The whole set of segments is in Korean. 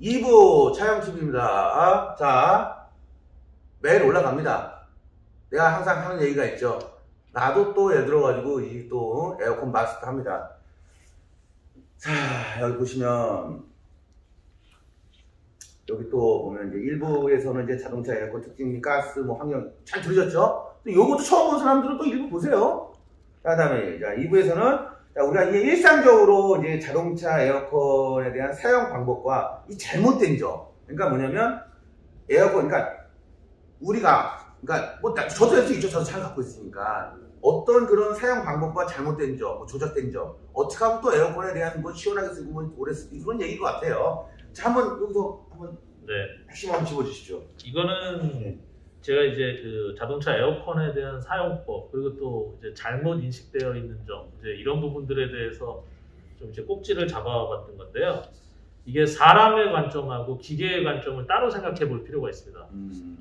2부 차영TV입니다. 자, 매일 올라갑니다. 내가 항상 하는 얘기가 있죠. 나도 또 예를 들어가지고 이 또 에어컨 마스터 합니다. 자, 여기 보시면 여기 또 보면 이제 1부에서는 이제 자동차 에어컨 특징, 가스, 뭐 환경 잘 들으셨죠? 또 요것도 처음 본 사람들은 또 1부 보세요. 자, 다음에 자, 2부에서는 우리가 이게 일상적으로 이제 자동차 에어컨에 대한 사용 방법과 이 잘못된 점. 그러니까 뭐냐면 에어컨, 그러니까 우리가, 그러니까 뭐 저도 할 수 있죠. 저도 잘 갖고 있으니까. 어떤 그런 사용 방법과 잘못된 점, 뭐 조작된 점, 어떻게 하면 또 에어컨에 대한 뭐 시원하게 쓰고 뭐 오래 쓰고 그런 얘기인 것 같아요. 자, 한번 여기서 한번 핵심 한번 집어주시죠. 이거는 제가 이제 그 자동차 에어컨에 대한 사용법, 그리고 또 이제 잘못 인식되어 있는 점, 이제 이런 부분들에 대해서 좀 이제 꼭지를 잡아봤던 건데요. 이게 사람의 관점하고 기계의 관점을 따로 생각해 볼 필요가 있습니다.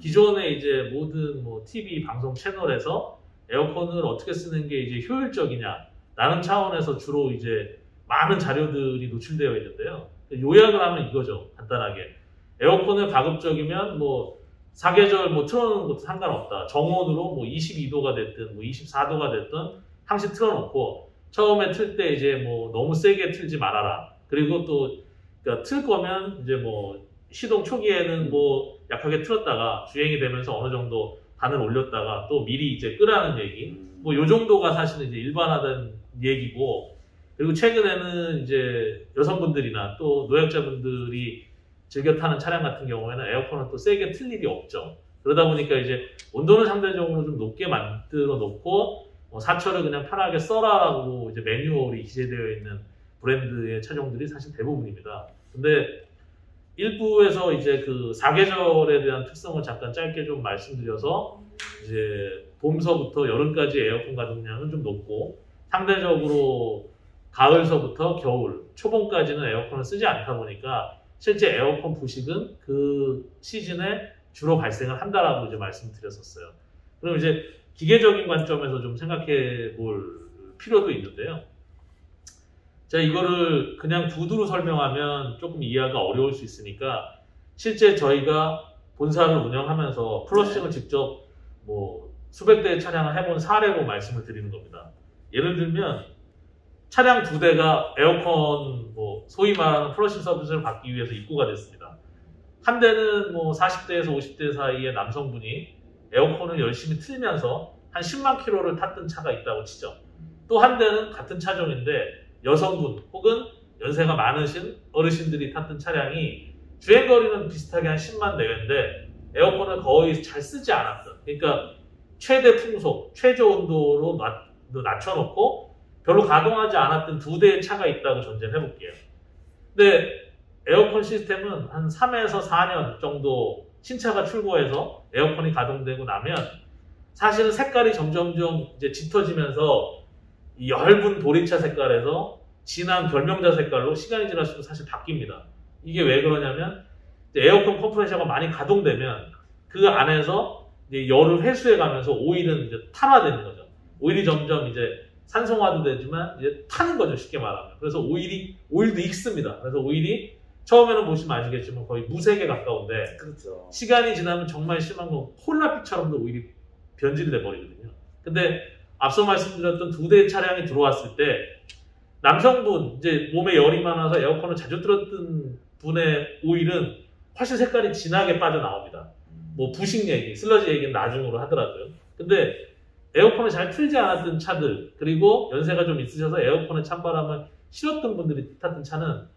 기존에 이제 모든 뭐 TV 방송 채널에서 에어컨을 어떻게 쓰는 게 이제 효율적이냐라는 차원에서 주로 이제 많은 자료들이 노출되어 있는데요. 요약을 하면 이거죠. 간단하게. 에어컨을 가급적이면 뭐 사계절 뭐 틀어놓는 것도 상관없다. 정온으로 뭐 22도가 됐든 뭐 24도가 됐든 항시 틀어놓고 처음에 틀 때 이제 뭐 너무 세게 틀지 말아라. 그리고 또 그러니까 틀 거면 이제 뭐 시동 초기에는 뭐 약하게 틀었다가 주행이 되면서 어느 정도 반을 올렸다가 또 미리 이제 끄라는 얘기. 뭐 요 정도가 사실은 이제 일반화된 얘기고, 그리고 최근에는 이제 여성분들이나 또 노약자분들이 즐겨 타는 차량 같은 경우에는 에어컨을 또 세게 틀 일이 없죠. 그러다 보니까 이제 온도는 상대적으로 좀 높게 만들어 놓고 사철을 그냥 편하게 써라라고 이제 매뉴얼이 기재되어 있는 브랜드의 차종들이 사실 대부분입니다. 근데 일부에서 이제 그 사계절에 대한 특성을 잠깐 짧게 좀 말씀드려서 이제 봄서부터 여름까지 에어컨 가동량은 좀 높고 상대적으로 가을서부터 겨울, 초봄까지는 에어컨을 쓰지 않다 보니까 실제 에어컨 부식은 그 시즌에 주로 발생을 한다라고 이제 말씀드렸었어요. 그럼 이제 기계적인 관점에서 좀 생각해 볼 필요도 있는데요. 자, 이거를 그냥 두두로 설명하면 조금 이해가 어려울 수 있으니까 실제 저희가 본사를 운영하면서 플러싱을 직접 뭐 수백 대의 차량을 해본 사례로 말씀을 드리는 겁니다. 예를 들면 차량 2대가 에어컨 뭐 소위 말하는 플러싱 서비스를 받기 위해서 입고가 됐습니다. 한 대는 뭐 40대에서 50대 사이의 남성분이 에어컨을 열심히 틀면서 한 10만 킬로를 탔던 차가 있다고 치죠. 또 한 대는 같은 차종인데 여성분 혹은 연세가 많으신 어르신들이 탔던 차량이 주행거리는 비슷하게 한 10만 내외인데 에어컨을 거의 잘 쓰지 않았던, 그러니까 최대 풍속, 최저 온도로 낮춰놓고 별로 가동하지 않았던 2대의 차가 있다고 전제를 해볼게요. 근데 에어컨 시스템은 한 3에서 4년 정도 신차가 출고해서 에어컨이 가동되고 나면 사실은 색깔이 점점점 이제 짙어지면서 이 엷은 보리차 색깔에서 진한 결명자 색깔로 시간이 지날수록 사실 바뀝니다. 이게 왜 그러냐면 에어컨 컴프레셔가 많이 가동되면 그 안에서 이제 열을 회수해 가면서 오일은 이제 탈화되는 거죠. 오일이 점점 이제 산성화도 되지만 이제 타는 거죠, 쉽게 말하면. 그래서 오일도 익습니다. 그래서 오일이 처음에는 보시면 아시겠지만 거의 무색에 가까운데, 그렇죠. 시간이 지나면 정말 심한 건 콜라빛처럼도 오일이 변질이 돼 버리거든요. 근데 앞서 말씀드렸던 2대의 차량이 들어왔을 때 남성분, 이제 몸에 열이 많아서 에어컨을 자주 틀었던 분의 오일은 훨씬 색깔이 진하게 빠져나옵니다. 뭐 부식 얘기, 슬러지 얘기는 나중으로 하더라고요. 근데 에어컨을 잘 틀지 않았던 차들, 그리고 연세가 좀 있으셔서 에어컨에 찬바람을 싫었던 분들이 탔던 차는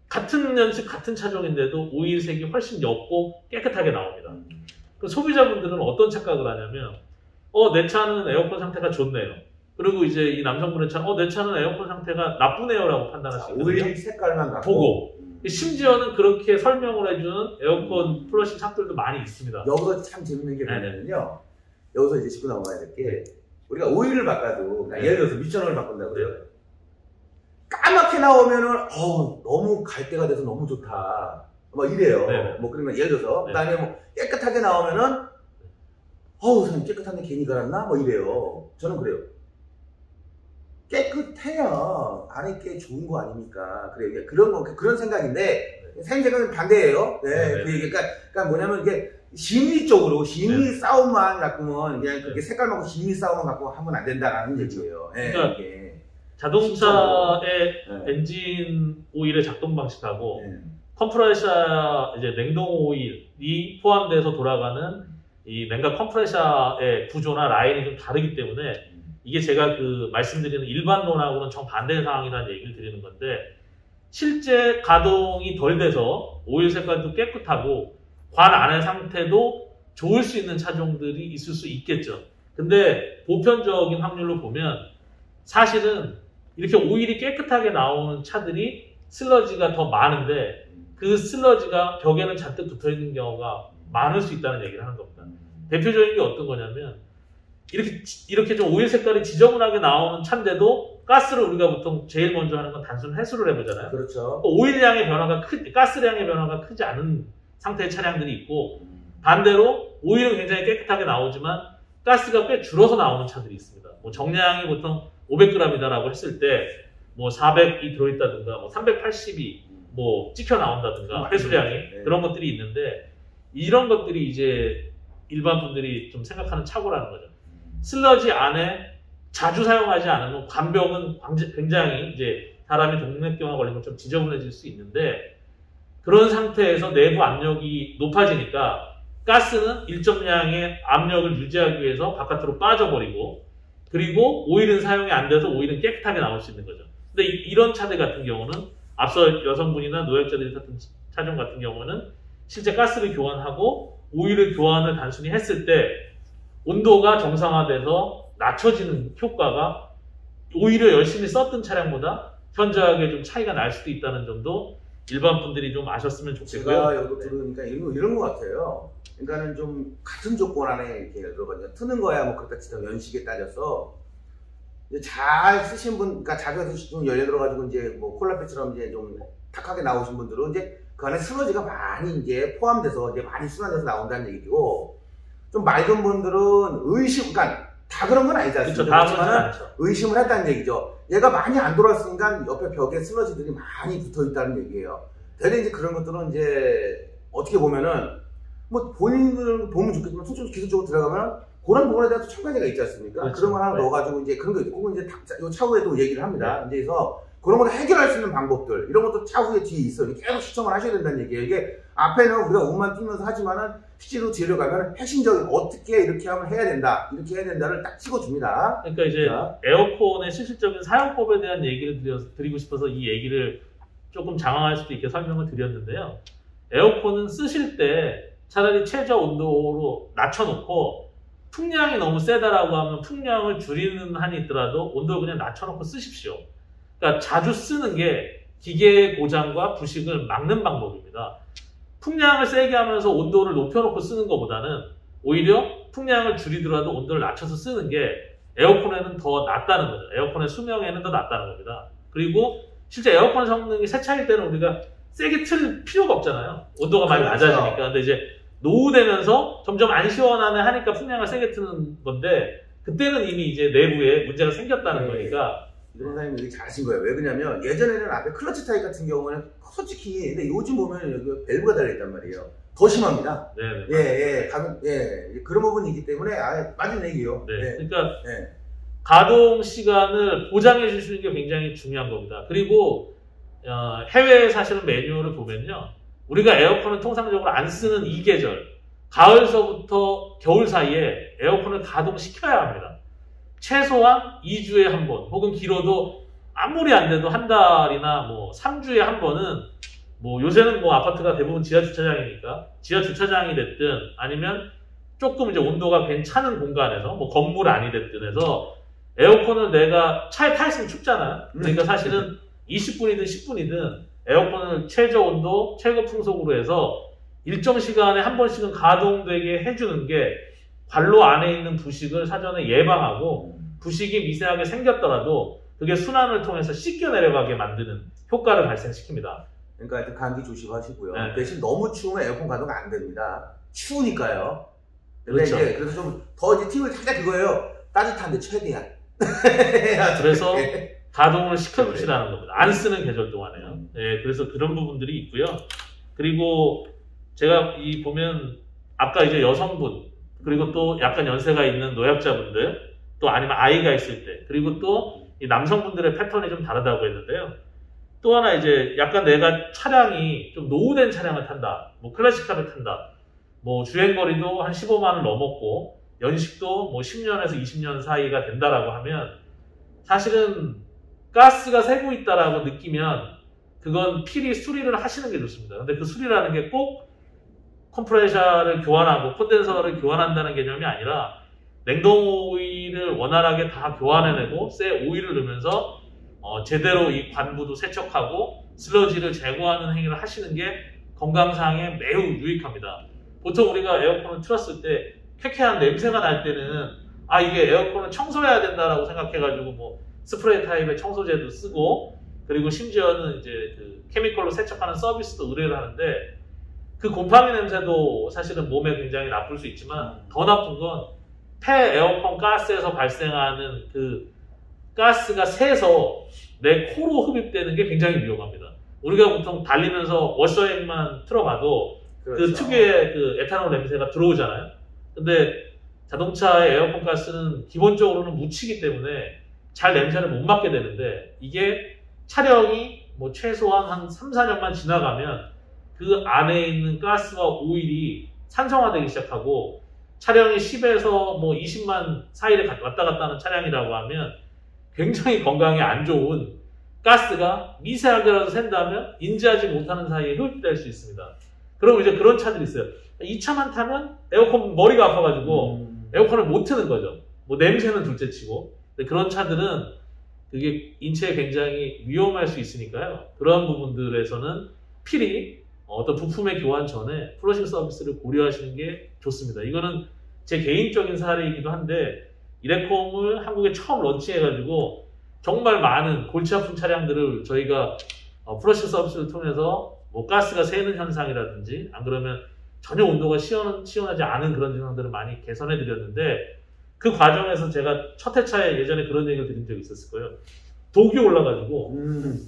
같은 연식, 같은 차종인데도 오일색이 훨씬 옅고 깨끗하게 나옵니다. 그 소비자분들은 어떤 착각을 하냐면 내 차는 에어컨 상태가 좋네요. 그리고 이제 이 남성분의 차는 내 차는 에어컨 상태가 나쁘네요 라고 판단할 수 있거든요. 오일 색깔만 보고 심지어는 그렇게 설명을 해주는 에어컨 플러싱 샵들도 많이 있습니다. 여기서 참 재밌는 게 뭐냐면요. 여기서 이제 짚고 넘어가야 될 게, 우리가 오일을 바꿔도, 그러니까 예를 들어서 미션을 바꾼다고 그래요. 까맣게 나오면은 너무 갈 때가 돼서 너무 좋다 막 이래요. 네네. 뭐 그러면 예를 들어서 그다음에 뭐 깨끗하게 나오면은 선생님 깨끗한데 괜히 갈았나 뭐 이래요. 저는 그래요. 깨끗해야 안에 게 좋은 거 아닙니까? 그래, 그런 생각인데, 사장님 생각은 반대예요. 네, 네. 그러니까 뭐냐면 이게 심리적으로 심리 싸움만 갖고는 그냥 그렇게 색깔만고 심리 싸움만 갖고 하면 안 된다라는 얘기예요. 네, 그러니까 이게. 자동차의 네. 엔진 오일의 작동 방식하고 네. 컴프레셔 이제 냉동 오일이 포함돼서 돌아가는 이 냉각 컴프레셔의 구조나 라인이 좀 다르기 때문에 이게 제가 그 말씀드리는 일반론하고는 정반대 상황이라는 얘기를 드리는 건데 실제 가동이 덜 돼서 오일 색깔도 깨끗하고 관 안의 상태도 좋을 수 있는 차종들이 있을 수 있겠죠. 근데 보편적인 확률로 보면 사실은 이렇게 오일이 깨끗하게 나오는 차들이 슬러지가 더 많은데 그 슬러지가 벽에는 잔뜩 붙어 있는 경우가 많을 수 있다는 얘기를 하는 겁니다. 대표적인 게 어떤 거냐면 이렇게 좀 오일 색깔이 지저분하게 나오는 차인데도 가스를 우리가 보통 제일 먼저 하는 건 단순 회수를 해보잖아요. 그렇죠. 오일량의 변화가 가스량의 변화가 크지 않은 상태의 차량들이 있고 반대로 오일은 굉장히 깨끗하게 나오지만 가스가 꽤 줄어서 나오는 차들이 있습니다. 뭐 정량이 보통 500g이다라고 했을 때 뭐 400이 들어있다든가 뭐 380이 뭐 찍혀 나온다든가 회수량이 그런 것들이 있는데 이런 것들이 이제 일반 분들이 좀 생각하는 착오라는 거죠. 슬러지 안에 자주 사용하지 않으면 관벽은 굉장히 이제 사람이 동맥경화 걸리면 좀 지저분해질 수 있는데 그런 상태에서 내부 압력이 높아지니까 가스는 일정량의 압력을 유지하기 위해서 바깥으로 빠져버리고 그리고 오일은 사용이 안 돼서 오일은 깨끗하게 나올 수 있는 거죠. 근데 이런 차들 같은 경우는 앞서 여성분이나 노약자들이 탔던 차종 같은 경우는 실제 가스를 교환하고 오일을 교환을 단순히 했을 때 온도가 정상화돼서 낮춰지는 효과가 오히려 열심히 썼던 차량보다 현저하게 좀 차이가 날 수도 있다는 점도 일반 분들이 좀 아셨으면 좋겠고요. 제가 여기도 들으니까 이런 것 같아요. 그러니까는 좀 같은 조건 안에 이렇게 예를 들어 트는 거야 뭐 그렇다 치면 연식에 따져서 이제 잘 쓰신 분, 그러니까 자기가 좀 예를 들어가지고 이제 뭐 콜라페처럼 이제 좀 탁하게 나오신 분들은 이제 그 안에 슬러지가 많이 이제 포함돼서 이제 많이 순환돼서 나온다는 얘기고 좀 맑은 분들은 그러니까 다 그런 건 아니지 않습니까? 그렇지만 의심을 했다는 얘기죠. 얘가 많이 안 돌아왔으니까 옆에 벽에 슬러지들이 많이 붙어 있다는 얘기예요. 대략 이제 그런 것들은 이제 어떻게 보면은 뭐 본인들 보면 좋겠지만 솔직히 기술적으로 들어가면 그런 부분에 대해서 첨가제가 있지 않습니까? 그렇죠. 그런 걸 하나 넣어가지고 이제 그런 거 있고 이제 요 차후에도 얘기를 합니다. 이제 그래서 그런 걸 해결할 수 있는 방법들 이런 것도 차후에 뒤에 있어요. 계속 시청을 하셔야 된다는 얘기예요. 이게 앞에는 우리가 옷만 띄면서 하지만은 실제로 뒤로 가면 핵심적인 어떻게 이렇게 하면 해야 된다, 이렇게 해야 된다를 딱 찍어줍니다. 그러니까 이제 에어컨의 실질적인 사용법에 대한 얘기를 드리고 싶어서 이 얘기를 조금 장황할 수도 있게 설명을 드렸는데요. 에어컨은 쓰실 때 차라리 최저 온도로 낮춰놓고 풍량이 너무 세다라고 하면 풍량을 줄이는 한이 있더라도 온도를 그냥 낮춰놓고 쓰십시오. 그러니까 자주 쓰는 게 기계 고장과 부식을 막는 방법입니다. 풍량을 세게 하면서 온도를 높여놓고 쓰는 것보다는 오히려 풍량을 줄이더라도 온도를 낮춰서 쓰는 게 에어컨에는 더 낫다는 거죠. 에어컨의 수명에는 더 낫다는 겁니다. 그리고 실제 에어컨 성능이 새 차일 때는 우리가 세게 틀 필요가 없잖아요. 온도가 많이 낮아지니까. 근데 이제 노후되면서 점점 안 시원하네 하니까 풍량을 세게 트는 건데 그때는 이미 이제 내부에 문제가 생겼다는 거니까 이런 사장님이 되게 잘하신 거예요. 왜 그러냐면 예전에는 앞에 클러치 타입 같은 경우는 솔직히 근데 요즘 보면 여기 밸브가 달려있단 말이에요. 더 심합니다. 네. 그런 부분이 있기 때문에 맞은 얘기예요. 네. 그러니까 가동 시간을 보장해 주시는 게 굉장히 중요한 겁니다. 그리고 해외에 사시는 매뉴얼을 보면요. 우리가 에어컨을 통상적으로 안 쓰는 이 계절, 가을서부터 겨울 사이에 에어컨을 가동시켜야 합니다. 최소한 2주에 한 번, 혹은 길어도 아무리 안 돼도 한 달이나 뭐 3주에 한 번은 뭐 요새는 뭐 아파트가 대부분 지하 주차장이니까 지하 주차장이 됐든 아니면 조금 이제 온도가 괜찮은 공간에서 뭐 건물 안이 됐든 해서 에어컨을 내가 차에 타 있으면 춥잖아요. 그러니까 사실은 20분이든 10분이든 에어컨을 최저 온도, 최고 풍속으로 해서 일정 시간에 한 번씩은 가동되게 해주는 게 관로 안에 있는 부식을 사전에 예방하고 부식이 미세하게 생겼더라도 그게 순환을 통해서 씻겨 내려가게 만드는 효과를 발생시킵니다. 그러니까 하여튼 감기 조심하시고요. 네. 대신 너무 추우면 에어컨 가동 안 됩니다. 추우니까요. 그렇죠. 그래서 좀 더 이제 팁을 살짝 그거예요. 따뜻한데 최대한. 그래서 가동을 시켜주시라는 겁니다. 안 쓰는 계절 동안에요. 예, 그래서 그런 부분들이 있고요. 그리고 제가 보면 아까 이제 여성분 그리고 또 약간 연세가 있는 노약자분들 또 아니면 아이가 있을 때 그리고 또 이 남성분들의 패턴이 좀 다르다고 했는데요. 또 하나 이제 약간 내가 차량이 좀 노후된 차량을 탄다, 뭐 클래식카를 탄다, 뭐 주행거리도 한 15만을 넘었고 연식도 뭐 10년에서 20년 사이가 된다라고 하면 사실은 가스가 새고 있다라고 느끼면 그건 필히 수리를 하시는 게 좋습니다. 근데 그 수리라는 게 꼭 컴프레셔를 교환하고 콘덴서를 교환한다는 개념이 아니라 냉동 오일을 원활하게 다 교환해내고 새 오일을 넣으면서 제대로 이 관부도 세척하고 슬러지를 제거하는 행위를 하시는 게 건강상에 매우 유익합니다. 보통 우리가 에어컨을 틀었을 때 쾌쾌한 냄새가 날 때는 아 이게 에어컨을 청소해야 된다라고 생각해가지고 뭐 스프레이 타입의 청소제도 쓰고 그리고 심지어는 이제 그 케미컬로 세척하는 서비스도 의뢰를 하는데 그 곰팡이 냄새도 사실은 몸에 굉장히 나쁠 수 있지만 더 나쁜 건 폐 에어컨 가스에서 발생하는 그 가스가 새서 내 코로 흡입되는 게 굉장히 위험합니다. 우리가 보통 달리면서 워셔액만 틀어봐도 그렇죠. 그 특유의 그 에탄올 냄새가 들어오잖아요. 근데 자동차의 에어컨 가스는 기본적으로는 묻히기 때문에 잘 냄새를 못 맡게 되는데 이게 차량이 뭐 최소한 한 3, 4년만 지나가면 그 안에 있는 가스와 오일이 산성화되기 시작하고 차량이 10에서 뭐 20만 사이를 왔다 갔다 하는 차량이라고 하면 굉장히 건강에 안 좋은 가스가 미세하게라도 샌다면 인지하지 못하는 사이에 흡입될 수 있습니다. 그럼 이제 그런 차들이 있어요. 이 차만 타면 에어컨 머리가 아파가지고 에어컨을 못 트는 거죠. 뭐 냄새는 둘째 치고. 근데 그런 차들은 그게 인체에 굉장히 위험할 수 있으니까요. 그런 부분들에서는 필히 어떤 부품의 교환 전에 플러싱 서비스를 고려하시는 게 좋습니다. 이거는 제 개인적인 사례이기도 한데 이레콤을 한국에 처음 런치해가지고 정말 많은 골치 아픈 차량들을 저희가 플러싱 서비스를 통해서 뭐 가스가 새는 현상이라든지 안 그러면 전혀 온도가 시원하지 않은 그런 증상들을 많이 개선해 드렸는데 그 과정에서 제가 첫 회차에 예전에 그런 얘기를 드린 적이 있었을 거예요. 독이 올라가지고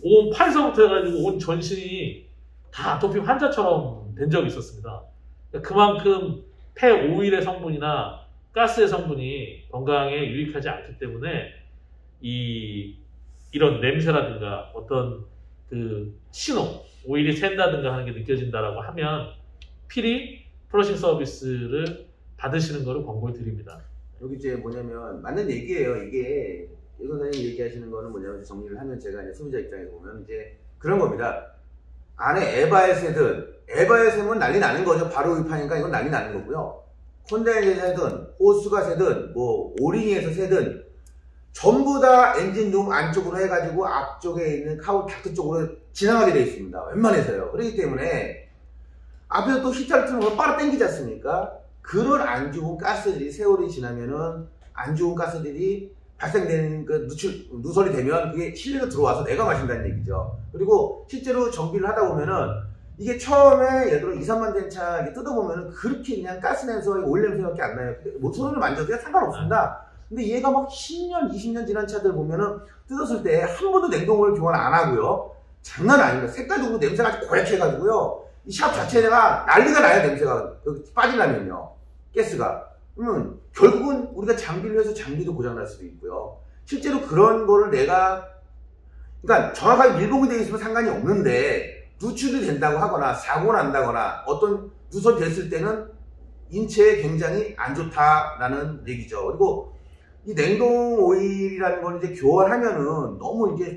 온 팔서부터 해가지고 온 전신이 다 도피 환자처럼 된 적이 있었습니다. 그만큼 폐 오일의 성분이나 가스의 성분이 건강에 유익하지 않기 때문에 이런 냄새라든가 어떤 그 신호, 오일이 샌다든가 하는 게 느껴진다라고 하면 필히 플러싱 서비스를 받으시는 것을 권고를 드립니다. 여기 이제 뭐냐면 맞는 얘기예요. 이게 이 선생님 얘기하시는 거는 뭐냐면 정리를 하면 제가 이제 소비자 입장에서 보면 이제 그런 겁니다. 안에 에바에 새면 난리 나는 거죠. 바로 흡입하니까 이건 난리 나는 거고요. 콘덴서에 새든 호스가 새든 뭐 오링에서 새든 전부 다 엔진룸 안쪽으로 해가지고 앞쪽에 있는 카우 닥트 쪽으로 지나가게 되어 있습니다. 웬만해서요. 그렇기 때문에 앞에서 또 히터를 틀는 걸 빨아 당기지 않습니까? 그런 안 좋은 가스들이 세월이 지나면은 안 좋은 가스들이 발생되는 그 누설이 되면 그게 실내로 들어와서 내가 마신다는 얘기죠. 그리고 실제로 정비를 하다 보면은 이게 처음에 예를 들어 2, 3만 된 차 뜯어보면은 그렇게 그냥 가스 냄새와 오일 냄새밖에 안 나요. 모터를 만져도 상관없습니다. 근데 얘가 막 10년, 20년 지난 차들 보면은 뜯었을 때 한 번도 냉동을 교환 안 하고요. 장난 아닙니다. 색깔도 냄새가 아주 고약해 가지고요. 이 샵 자체가 난리가 나요. 냄새가 여기 빠지려면요. 가스가. 그러면 결국은 우리가 장비를 해서 장비도 고장날 수도 있고요. 실제로 그런 거를 그러니까 정확하게 밀봉이 되어 있으면 상관이 없는데 누출이 된다고 하거나 사고가 난다거나 어떤 누설이 됐을 때는 인체에 굉장히 안 좋다라는 얘기죠. 그리고 이 냉동 오일이라는 걸 이제 교환하면은 너무 이제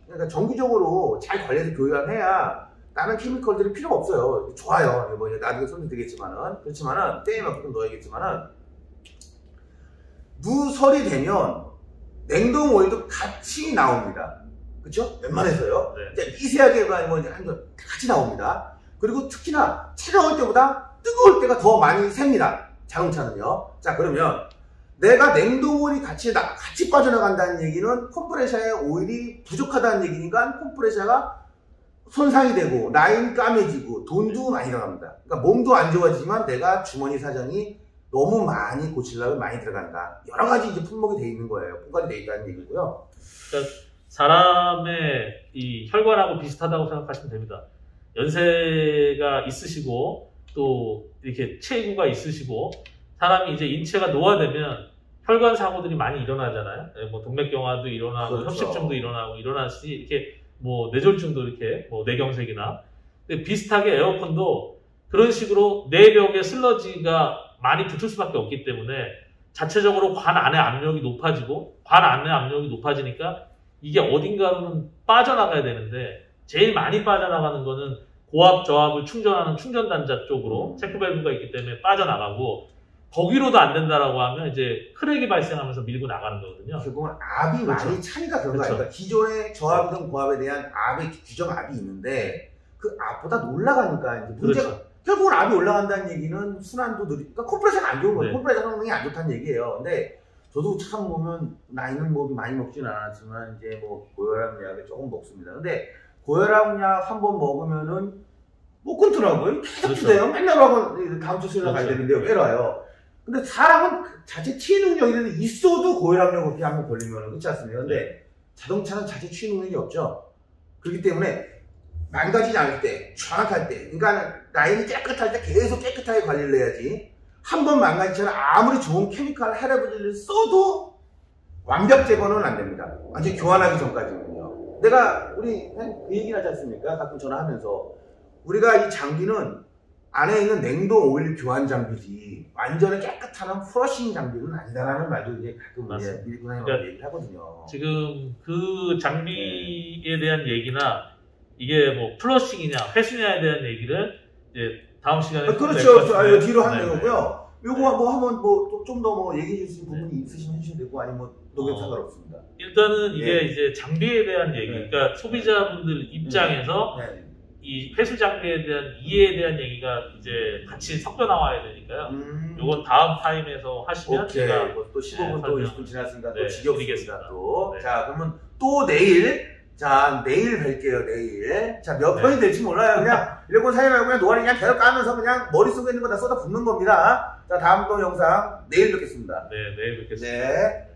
그러니까 정기적으로 잘 관리해서 교환해야 다른 케미컬들이 필요가 없어요. 좋아요. 뭐 나중에 설명드리겠지만은 그렇지만은 때에 맞게 넣어야겠지만은 누설이 되면 냉동 오일도 같이 나옵니다. 그렇죠? 웬만해서요. 네. 미세하게가 뭐 같이 나옵니다. 그리고 특히나 차가울 때보다 뜨거울 때가 더 많이 셉니다. 자동차는요. 자, 그러면 내가 냉동 오일이 같이 빠져나간다는 얘기는 컴프레셔의 오일이 부족하다는 얘기니까 컴프레셔가 손상이 되고 라인 까매지고 돈도 많이 들어갑니다. 그러니까 몸도 안 좋아지지만 내가 주머니 사정이 너무 많이 고치려면 많이 들어간다. 여러 가지 이제 품목이 돼 있는 거예요. 포괄이 돼 있다는 얘기고요. 그러니까 사람의 이 혈관하고 비슷하다고 생각하시면 됩니다. 연세가 있으시고 또 이렇게 체구가 있으시고 사람이 이제 인체가 노화되면 혈관 사고들이 많이 일어나잖아요. 뭐 동맥경화도 일어나고 그렇죠. 협식증도 일어나고 일어나시 이렇게 뭐 뇌졸중도 이렇게 뭐 뇌경색이나 근데 비슷하게 에어컨도 그런 식으로 내벽에 슬러지가 많이 붙을 수밖에 없기 때문에 자체적으로 관 안의 압력이 높아지고 관 안의 압력이 높아지니까 이게 어딘가로는 빠져나가야 되는데 제일 많이 빠져나가는 거는 고압 저압을 충전하는 충전단자 쪽으로 체크밸브가 있기 때문에 빠져나가고 거기로도 안 된다라고 하면 이제 크랙이 발생하면서 밀고 나가는 거거든요. 결국은 압이 그렇죠. 많이 차니까 그런 거 그렇죠. 아닙니까? 기존의 저압이든 고압에 대한 압의 규정 압이 있는데 그 압보다 올라가니까 이제 문제가 그렇죠. 결국은 압이 올라간다는 얘기는 순환도 느리니까 컴프레서가 안 좋은 거예요. 네. 컴프레서 성능이 안 좋다는 얘기예요. 근데 저도 참 보면 나이는 뭐 많이 먹진 않았지만 이제 뭐 고혈압 약을 조금 먹습니다. 근데 고혈압 약 한 번 먹으면은 못 끊더라고요. 계속 그렇죠. 주대요. 맨날 하고 다음 주 수요일 가야 그렇죠. 되는데요. 빼놔요. 근데 사람은 자체 치유 능력이 있어도 고혈압약 그렇게 한번 걸리면 그렇지 않습니까? 근데 자동차는 자체 치유 능력이 없죠. 그렇기 때문에 망가지지 않을 때, 정확할 때, 그러니까 라인이 깨끗할 때 계속 깨끗하게 관리를 해야지. 한 번 망가지면 아무리 좋은 케미컬 할아버지를 써도 완벽 제거는 안 됩니다. 완전히 교환하기 전까지는요. 내가 우리 그 얘기를 하지 않습니까? 가끔 전화하면서 우리가 이 장비는 안에 있는 냉동 오일 교환 장비지 완전히 깨끗한 프러싱 장비는 아니다라는 말도 이제 가끔 이제 밀고나님하고 그러니까 얘기를 하거든요. 지금 그 장비에 대한 얘기나 이게 뭐 플러싱이냐 회수냐에 대한 얘기를 이제 다음 시간에 그렇죠. 뒤로 하는 네, 거고요. 요거 뭐 한번 뭐 좀 더 뭐 얘기해 주실 부분이 있으시면 해주셔도 되고 아니면 뭐 녹음 상관없습니다. 일단은 이게 네. 이제 장비에 대한 얘기, 네. 그러니까 소비자분들 입장에서 네. 이 회수 장비에 대한 이해에 대한 얘기가 이제 같이 섞여 나와야 되니까요. 요건 다음 타임에서 하시면 오케이. 제가 또 15분 또 20분 지났으니까 또 네, 지겹습니다. 드리겠습니다. 또. 네. 자, 그러면 또 내일. 자, 내일 뵐게요, 내일. 자, 몇 네. 편이 될지 몰라요. 그냥, 이러고 사지 말고 그냥 노안이 그냥 계속 까면서 그냥 머릿속에 있는 거 다 쏟아 붓는 겁니다. 자, 다음 또 영상 내일 뵙겠습니다. 네, 내일 뵙겠습니다. 네.